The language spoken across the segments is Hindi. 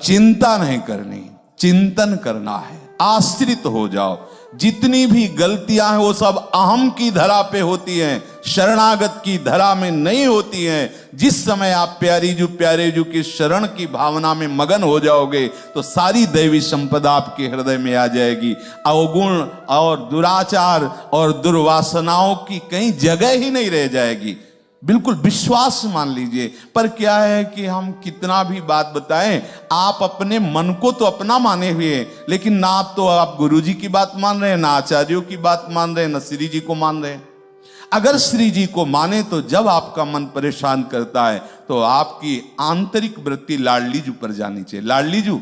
चिंता नहीं करनी, चिंतन करना है। आश्रित हो जाओ। जितनी भी गलतियां हैं वो सब अहम की धरा पे होती हैं, शरणागत की धरा में नहीं होती हैं। जिस समय आप प्यारे जू की शरण की भावना में मगन हो जाओगे तो सारी दैवी संपदा आपके हृदय में आ जाएगी। अवगुण और दुराचार और दुर्वासनाओं की कहीं जगह ही नहीं रह जाएगी। बिल्कुल विश्वास मान लीजिए। पर क्या है कि हम कितना भी बात बताएं, आप अपने मन को तो अपना माने हुए हैं, लेकिन ना तो आप गुरु जी की बात मान रहे हैं, ना आचार्यों की बात मान रहे हैं, ना श्री जी को मान रहे हैं। अगर श्री जी को माने तो जब आपका मन परेशान करता है तो आपकी आंतरिक वृत्ति लाडलीजू पर जानी चाहिए। लाडलीजू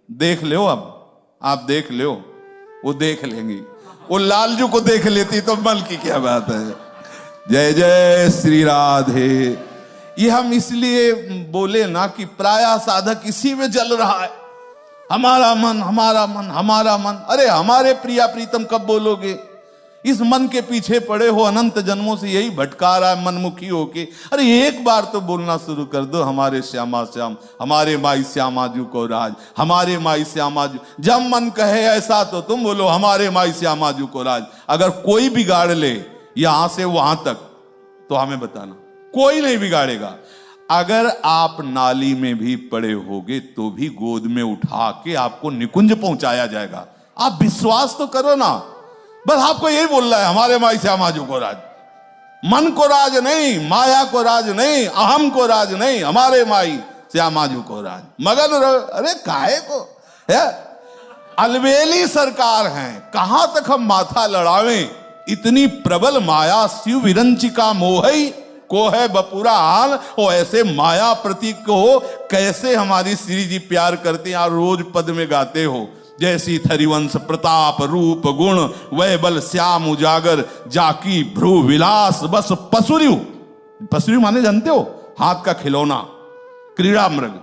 देख लो, अब आप देख लो, वो देख लेंगी। वो लालजू को देख लेती तो मन की क्या बात है। जय जय श्री राधे। ये हम इसलिए बोले ना कि प्राय साधक इसी में जल रहा है, हमारा मन हमारा मन हमारा मन। अरे हमारे प्रिया प्रीतम कब बोलोगे? इस मन के पीछे पड़े हो अनंत जन्मों से, यही भटका रहा है मनमुखी होके। अरे एक बार तो बोलना शुरू कर दो, हमारे श्यामा श्याम, हमारे माई श्यामाजू को राज, हमारे माई श्यामाजू। जब मन कहे ऐसा तो तुम बोलो हमारे माई श्यामाजू को राज। अगर कोई बिगाड़ ले यहां से वहां तक तो हमें बताना, कोई नहीं बिगाड़ेगा। अगर आप नाली में भी पड़े होगे तो भी गोद में उठा के आपको निकुंज पहुंचाया जाएगा। आप विश्वास तो करो ना। बस आपको यही बोल रहा है हमारे माई श्यामाजू को राज। मन को राज नहीं, माया को राज नहीं, अहम को राज नहीं, हमारे माई श्यामाजू को राज। मगन अरे काहे को है? अलबेली सरकार है, कहां तक हम माथा लड़ावें? इतनी प्रबल माया शिव विरंचिका मोहई को है बपुरा हाल। और ऐसे माया प्रतीक को कैसे हमारी श्री जी प्यार करते हैं, और रोज पद में गाते हो। जैसी थरिवंश प्रताप रूप गुण वह बल श्याम उजागर जाकी भ्रू विलास बस पसुरियु। पसुरियु माने जानते हो? हाथ का खिलौना, क्रीड़ा मृग।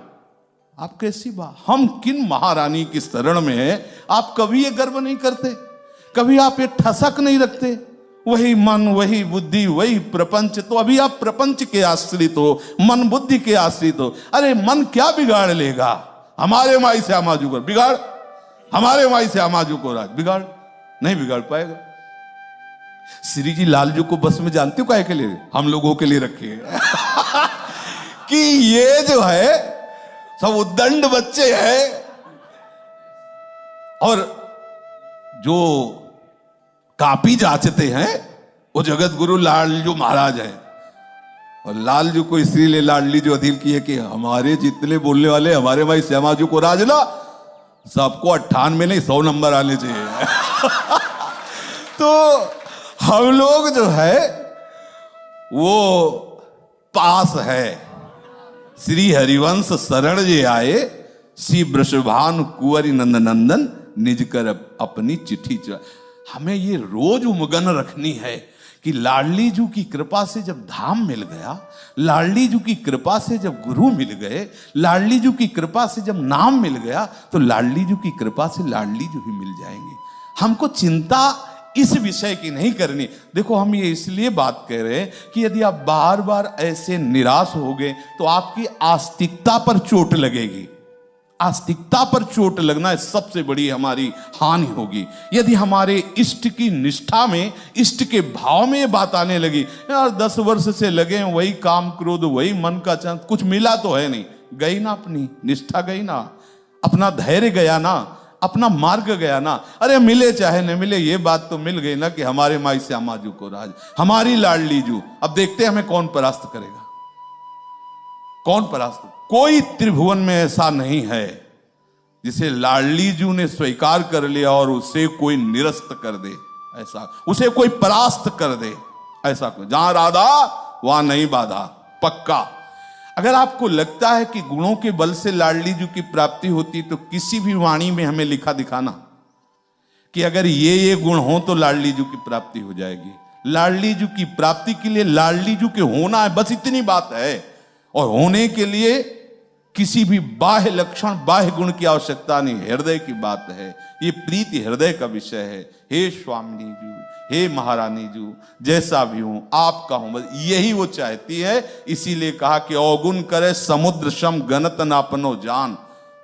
आप कैसी बात, हम किन महारानी की शरण में है, आप कभी ये गर्व नहीं करते? कभी आप ये ठसक नहीं रखते? वही मन वही बुद्धि वही प्रपंच। तो अभी आप प्रपंच के आश्रित हो, मन बुद्धि के आश्रित हो। अरे मन क्या बिगाड़ लेगा? हमारे माई श्यामाजू को बिगाड़, हमारे माई श्यामाजू को राज बिगाड़, नहीं बिगाड़ पाएगा। श्री जी लालजू को बस में जानते हो काहे के लिए? हम लोगों के लिए रखे हैं कि ये जो है सब उद्दंड बच्चे हैं, और जो कापी जांचते हैं वो जगत गुरु लालजू महाराज हैं। और लालजू को इसलिए लाडलीजू अधीन की है कि हमारे जितने बोलने वाले हमारे भाई श्यामाजू को राज ना, सबको 98 नहीं 100 नंबर आने चाहिए तो हम लोग जो है वो पास है। श्री हरिवंश शरण जे आए, श्री वृषभानु कुंवरी नंद नंदन निज कर अपनी चिट्ठी चला। हमें ये रोज उमगन रखनी है कि लाडलीजू की कृपा से जब धाम मिल गया, लाडलीजू की कृपा से जब गुरु मिल गए, लाडलीजू की कृपा से जब नाम मिल गया, तो लाडलीजू की कृपा से लाडलीजू ही मिल जाएंगे। हमको चिंता इस विषय की नहीं करनी। देखो हम ये इसलिए बात कह रहे हैं कि यदि आप बार बार ऐसे निराश हो गए तो आपकी आस्तिकता पर चोट लगेगी। आस्तिकता पर चोट लगना सबसे बड़ी हमारी हानि होगी। यदि हमारे इष्ट की निष्ठा में, इष्ट के भाव में ये बात आने लगी, यार 10 वर्ष से लगे वही काम क्रोध वही मन का चंद, कुछ मिला तो है नहीं, गई ना अपनी निष्ठा, गई ना अपना धैर्य, गया ना अपना मार्ग, गया ना। अरे मिले चाहे न मिले ये बात तो मिल गई ना कि हमारे माई श्यामाजू को राज, हमारी लाडलीजू। अब देखते हैं हमें कौन परास्त करेगा, कौन परास्त। कोई त्रिभुवन में ऐसा नहीं है जिसे लाडलीजू ने स्वीकार कर लिया और उसे कोई निरस्त कर दे, ऐसा उसे कोई परास्त कर दे, ऐसा कोई। जहां राधा वहां नहीं बाधा, पक्का। अगर आपको लगता है कि गुणों के बल से लाडलीजू की प्राप्ति होती, तो किसी भी वाणी में हमें लिखा दिखाना कि अगर ये गुण हो तो लाडलीजू की प्राप्ति हो जाएगी। लाडलीजू की प्राप्ति के लिए लाडलीजू के होना है, बस इतनी बात है। और होने के लिए किसी भी बाह्य लक्षण, बाह्य गुण की आवश्यकता नहीं, हृदय की बात है। ये प्रीति हृदय का विषय है। हे स्वामिनी जू, हे महारानी जू, जैसा भी हूं आपका हूं, बस यही वो चाहती है। इसीलिए कहा कि अवगुण करे समुद्र सम गणत न अपनो जान।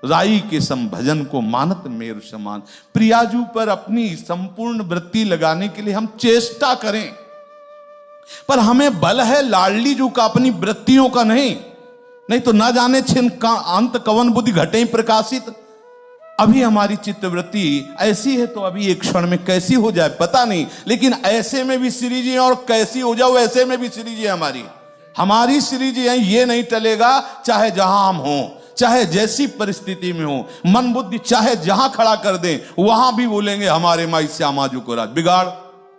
राई के सम भजन को मानत मेरु समान। प्रियाजू पर अपनी संपूर्ण वृत्ति लगाने के लिए हम चेष्टा करें, पर हमें बल है लाडली जू का, अपनी वृत्तियों का नहीं तो ना जाने छिन का अंत कवन बुद्धि घटे प्रकाशित। अभी हमारी चित्तवृत्ति ऐसी है तो अभी एक क्षण में कैसी हो जाए पता नहीं, लेकिन ऐसे में भी श्री जी और कैसी हो जाओ ऐसे में भी श्री जी हमारी श्री जी है। ये नहीं टलेगा, चाहे जहां हम हों, चाहे जैसी परिस्थिति में हो, मन बुद्धि चाहे जहां खड़ा कर दें वहां भी बोलेंगे हमारे माई श्यामा जी को राज। बिगाड़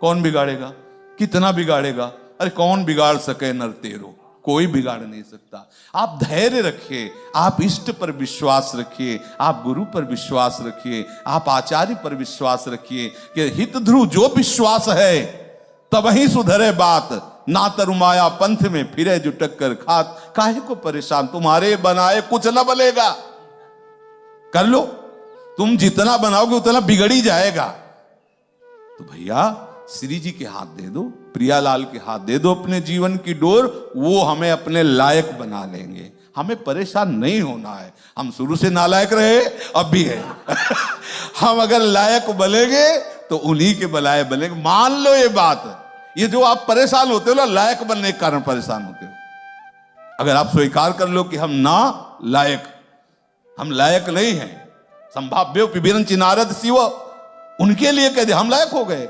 कौन बिगाड़ेगा, कितना बिगाड़ेगा? अरे कौन बिगाड़ सके नर तेरो, कोई बिगाड़ नहीं सकता। आप धैर्य रखिए, आप इष्ट पर विश्वास रखिए, आप गुरु पर विश्वास रखिए, आप आचार्य पर विश्वास रखिए कि हित ध्रुव जो विश्वास है तब ही सुधरे बात। ना तरुमाया पंथ में फिरे जो टक्कर खात, काहे को परेशान, तुम्हारे बनाए कुछ न बलेगा। कर लो, तुम जितना बनाओगे उतना बिगड़ी जाएगा। तो भैया श्री जी के हाथ दे दो, प्रियालाल के हाथ दे दो अपने जीवन की डोर, वो हमें अपने लायक बना लेंगे। हमें परेशान नहीं होना है। हम शुरू से नालायक रहे, अब भी है। हम अगर लायक बनेंगे तो उन्हीं के बलाए बनेंगे। मान लो ये बात, ये जो आप परेशान होते हो ना, लायक बनने के कारण परेशान होते हो। अगर आप स्वीकार कर लो कि हम हम लायक नहीं हैं, संभाव्य पिबीरन चिनारद शिव, उनके लिए कह दे हम लायक हो गए।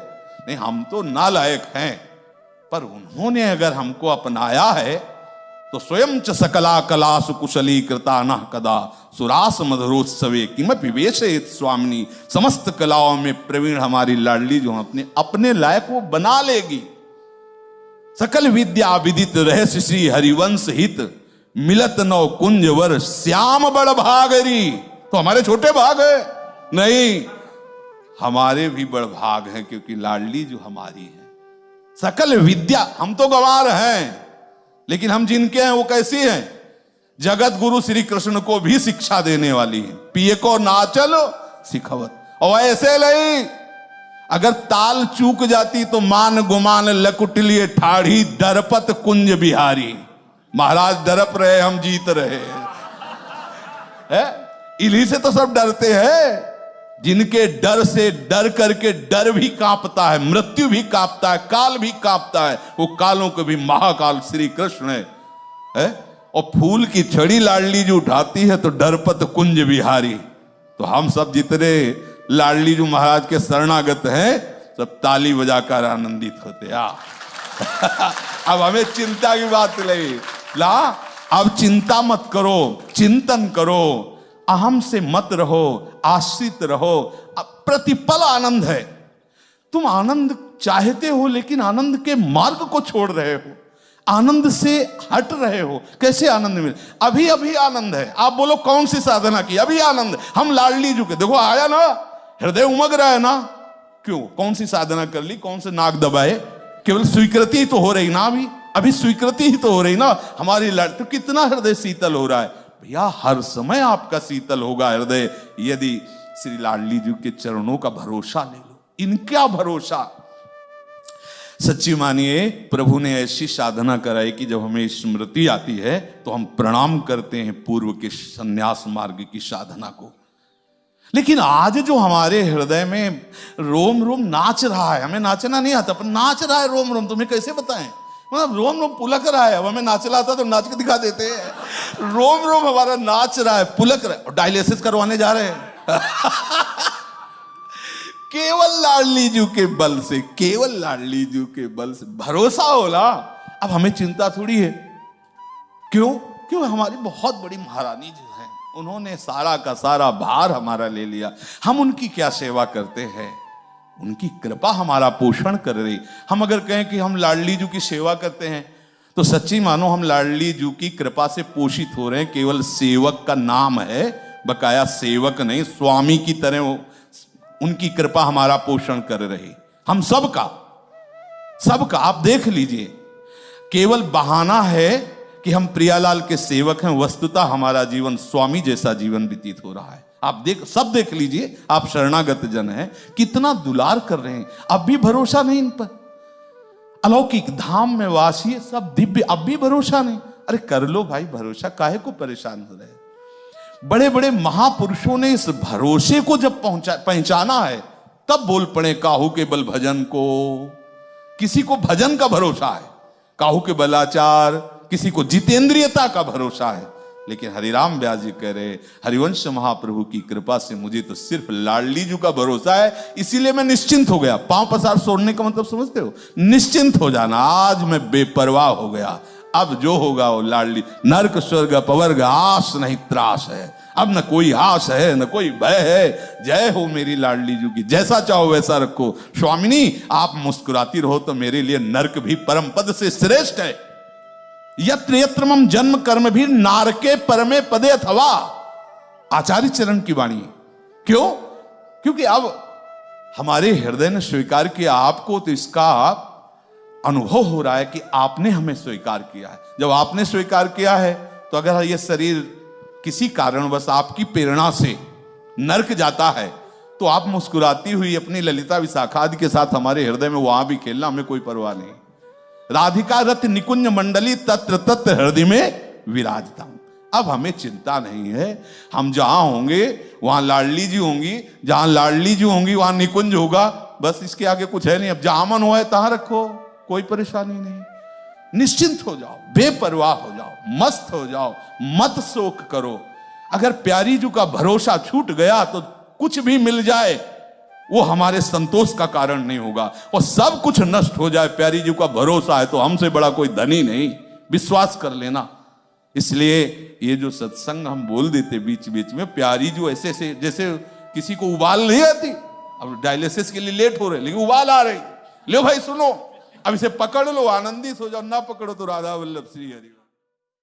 नहीं, हम तो नालायक हैं, पर उन्होंने अगर हमको अपनाया है तो स्वयं च सकला कला सुकुशली कृता न कदा सुरास मधुरोत्सवे किमपि वेशयेत स्वामिनी। समस्त कलाओं में प्रवीण हमारी लाडली जो अपने लायक वो बना लेगी। सकल विद्या विदित रहस्य श्री हरिवंश हित, मिलत नौ कुंज वर श्याम बड़ भागरी। तो हमारे छोटे भाग है नहीं, हमारे भी बड़ भाग हैं, क्योंकि लाडली जो हमारी है। सकल विद्या, हम तो गंवार हैं, लेकिन हम जिनके हैं वो कैसी हैं? जगत गुरु श्री कृष्ण को भी शिक्षा देने वाली है। पिए को नाचल सिखवत, और ऐसे नहीं अगर ताल चूक जाती तो मान गुमान लकुटलिए ठाढ़ी, दरपत कुंज बिहारी। महाराज दरप रहे, हम जीत रहे है। इन्हीं से तो सब डरते हैं, जिनके डर से डर करके डर भी कांपता है, मृत्यु भी कांपता है, काल भी कांपता है। वो कालों के भी महाकाल श्री कृष्ण है। और फूल की छड़ी लाडली जो उठाती है तो डरपत कुंज बिहारी। तो हम सब जितने लाडली जो महाराज के शरणागत हैं सब ताली बजाकर आनंदित होते। अब हमें चिंता की बात नहीं ला, अब चिंता मत करो, चिंतन करो, अहम से मत रहो, आश्रित रहो। प्रतिपल आनंद है। तुम आनंद चाहते हो लेकिन आनंद के मार्ग को छोड़ रहे हो, आनंद से हट रहे हो। कैसे आनंद मिले? अभी अभी आनंद है। आप बोलो कौन सी साधना की? अभी आनंद। हम लाडली झुके, देखो आया ना, हृदय उमग रहा है ना। क्यों? कौन सी साधना कर ली, कौन से नाक दबाए? केवल स्वीकृति ही तो हो रही ना, अभी स्वीकृति ही तो हो रही ना हमारी लाड। तो कितना हृदय शीतल हो रहा है भैया। हर समय आपका शीतल होगा हृदय यदि श्री लाडली जी के चरणों का भरोसा ले लो। इनका भरोसा सच्ची मानिए, प्रभु ने ऐसी साधना कराई कि जब हमें स्मृति आती है तो हम प्रणाम करते हैं पूर्व के संन्यास मार्ग की साधना को। लेकिन आज जो हमारे हृदय में रोम रोम नाच रहा है, हमें नाचना नहीं आता पर नाच रहा है रोम रोम, तुम्हें कैसे बताएं? मतलब रोम रोम पुलक रहा है। अब हमें नाचना आता तो नाच के दिखा देते हैं। रोम रोम हमारा नाच रहा है, पुलक रहा है। और डायलिसिस करवाने जा रहे हैं केवल लाडली जी के बल से, केवल लाडली जी के बल से भरोसा होला। अब हमें चिंता थोड़ी है। क्यों? क्यों? हमारी बहुत बड़ी महारानी जो है, उन्होंने सारा का सारा भार हमारा ले लिया। हम उनकी क्या सेवा करते हैं? उनकी कृपा हमारा पोषण कर रही। हम अगर कहें कि हम लाडली जी की सेवा करते हैं तो सच्ची मानो हम लाडली जी की कृपा से पोषित हो रहे हैं। केवल सेवक का नाम है, बकाया सेवक नहीं। स्वामी की तरह उनकी कृपा हमारा पोषण कर रही। हम सबका आप देख लीजिए, केवल बहाना है कि हम प्रियालाल के सेवक हैं। वस्तुतः हमारा जीवन स्वामी जैसा जीवन व्यतीत हो रहा है। आप सब देख लीजिए, आप शरणागत जन हैं, कितना दुलार कर रहे हैं। अब भी भरोसा नहीं इन पर। अलौकिक धाम में वासी है, सब दिव्य, अब भी भरोसा नहीं। अरे कर लो भाई भरोसा, काहे को परेशान हो रहे हैं? बड़े बड़े महापुरुषों ने इस भरोसे को जब पहचाना है, तब बोल पड़े काहू के बल भजन को। किसी को भजन का भरोसा है, काहू के बलाचार, किसी को जितेंद्रियता का भरोसा है, लेकिन हरिराम व्यास जी कह रहे हरिवंश महाप्रभु की कृपा से मुझे तो सिर्फ लाडली जी का भरोसा है, इसीलिए मैं निश्चिंत हो गया। पांव पसार छोड़ने का मतलब समझते हो? निश्चिंत हो जाना। आज मैं बेपरवाह हो गया, अब जो होगा वो लाडली। नरक स्वर्ग अपवर्ग आस नहीं त्रास है, अब न कोई आस है न कोई भय है। जय हो मेरी लाडली जी की, जैसा चाहो वैसा रखो। स्वामिनी आप मुस्कुराती रहो तो मेरे लिए नरक भी परम पद से श्रेष्ठ है। यत्र यत्र मम जन्म कर्म भी नारके परमे पदे अथवा। आचार्य चरण की वाणी। क्यों? क्योंकि अब हमारे हृदय ने स्वीकार किया आपको, तो इसका अनुभव हो रहा है कि आपने हमें स्वीकार किया है। जब आपने स्वीकार किया है, तो अगर यह शरीर किसी कारणवश आपकी प्रेरणा से नरक जाता है, तो आप मुस्कुराती हुई अपनी ललिता विशाखा आदि के साथ हमारे हृदय में वहां भी खेलना, हमें कोई परवाह नहीं। राधिका रथ निकुंज मंडली तत्र तत्र हृदय में विराजता हूं। अब हमें चिंता नहीं है, हम जहां होंगे वहां लाडली जी होंगी, जहां लाडली जी होंगी वहां निकुंज होगा, बस इसके आगे कुछ है नहीं। अब जहां मन हो है तहां रखो, कोई परेशानी नहीं। निश्चिंत हो जाओ, बेपरवाह हो जाओ, मस्त हो जाओ, मत शोक करो। अगर प्यारी जी का भरोसा छूट गया तो कुछ भी मिल जाए वो हमारे संतोष का कारण नहीं होगा, और सब कुछ नष्ट हो जाए, प्यारी जी का भरोसा है तो हमसे बड़ा कोई धनी नहीं, विश्वास कर लेना। इसलिए ये जो सत्संग हम बोल देते बीच बीच में, प्यारी जी ऐसे से जैसे किसी को उबाल नहीं आती। अब डायलिसिस के लिए लेट हो रहे लेकिन उबाल आ रही, लो भाई सुनो, अब इसे पकड़ लो, आनंदित हो जाओ, ना पकड़ो तो राधा वल्लभ श्री हरि।